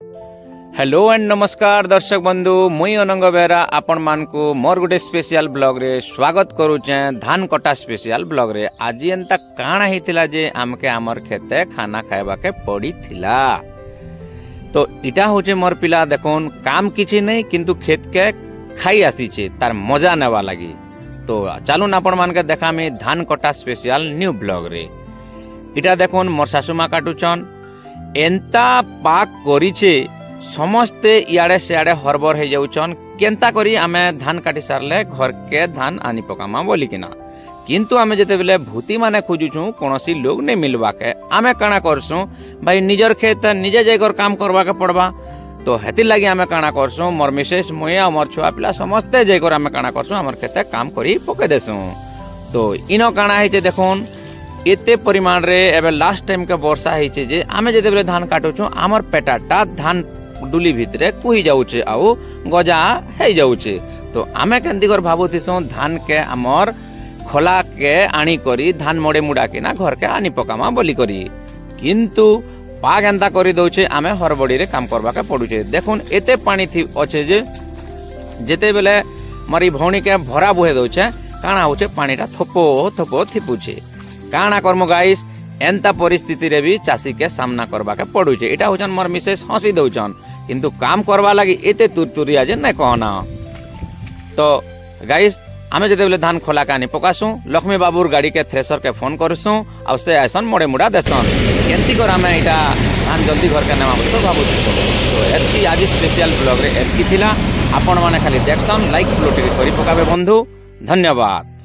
Hello and नमस्कार दर्शक बंधु मुई अनंग बेहरा आपण मान को मोर गुटे स्पेशल ब्लॉग रे स्वागत करूचे धान कटा स्पेशल ब्लॉग रे। आज एंता काଣା हेतिला जे आमके आमर खेते खाना खाइबा के पड़ी थिला। तो इटा होचे मोर पिला देखोन काम किछि नहीं किंतु खेत के खाई आसीचे तार मजा नेवा लगी। तो चलून आपण मान के देखामी धान कटा स्पेशल न्यू ब्लॉग रे। इटा देखोन मोर सासुमा काटुचन एंता पाक करिचे समस्ते इयाड़े सियाड़े हरबर हो जाऊन केन्ता करी आमे धान काटी सारले घर के धान आनी पकामा बोलिकिना। किंतु आमे जेते बेले भूती माने खोजुछु कोनोसी लोग नहीं मिलवा के आमे काना करसु भाई निजर खेत निजे जाकर काम करवा के पड़बा। तो हेति लगी आमे काना करसु मोर मिसेस मुया मोर छुआ पिला समस्ते जाकर आमे काना करसु हमर खेते काम करी पके देसु। तो इनो काना हेचे देखोन एते परिमाण रे एबे लास्ट टाइम के वर्षा हेचे जे आमे जेते बेले धान काटुछु हमर पेटाटा धान डुली भितरे कुही जाऊचे आउ गजा हे जाऊचे। तो आमे केंती कर भाबुथिसु धान के हमर खोला के आनी करी धान मोड़े मुड़ा के ना घर के आनी पकामा बोली करी। किंतु पाग एंता करी दउचे आमे हरबड़ी रे काम करबा के पड़ुचे। देखुन एते पानी थी अच्छे जे जेते बेले मरी भौणी के भरा बुहे दउचे काना होचे पानीटा थोपो थोपो थिपुचे। काना कर्म गाइस एंता परिस्थिति रे भी चासी के सामना करबा के पड़ुचे। इटा होचन मोर मिसेस हंसी दउचन किंतु काम करवा लगी एते तुरतुरिया जे नै कहना। तो गाइस आमे जते बेले धान खोला कानी पकासु लक्ष्मी बाबूर गाड़ी के थ्रेसर के फोन करसु आ से ऐसन मोड़े मुड़ा देसन केंती कर आमे इटा धान जल्दी घर के नेमा तो भाबु। तो एतकी आज स्पेशल ब्लॉग रे एतकी थिला। आपण माने खाली देखसन लाइक फ्लोटी करी पकाबे बंधु। धन्यवाद।